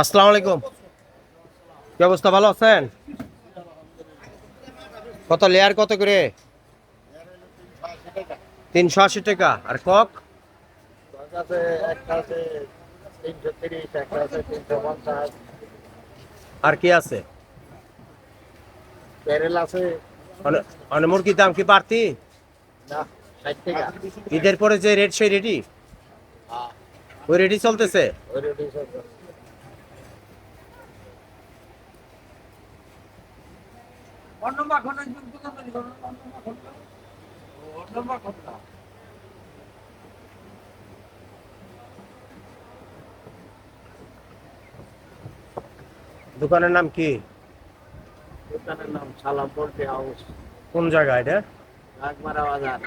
আসসালামু আলাইকুম। কি অবস্থা, ভালো আছেন? কত লেয়ার কত করে? 380 টাকা। আর কক? আর কি আছে? মানে মানে মুরগির দাম কি বাড়তি? ঈদের পরে যে রেট সেই রেটই? ওই রেটই চলতেছে? দোকানের নাম কি? দোকানের নাম সালাম পোল্ট্রি হাউস, কোন জায়গা এটা? নাগমারা বাজার।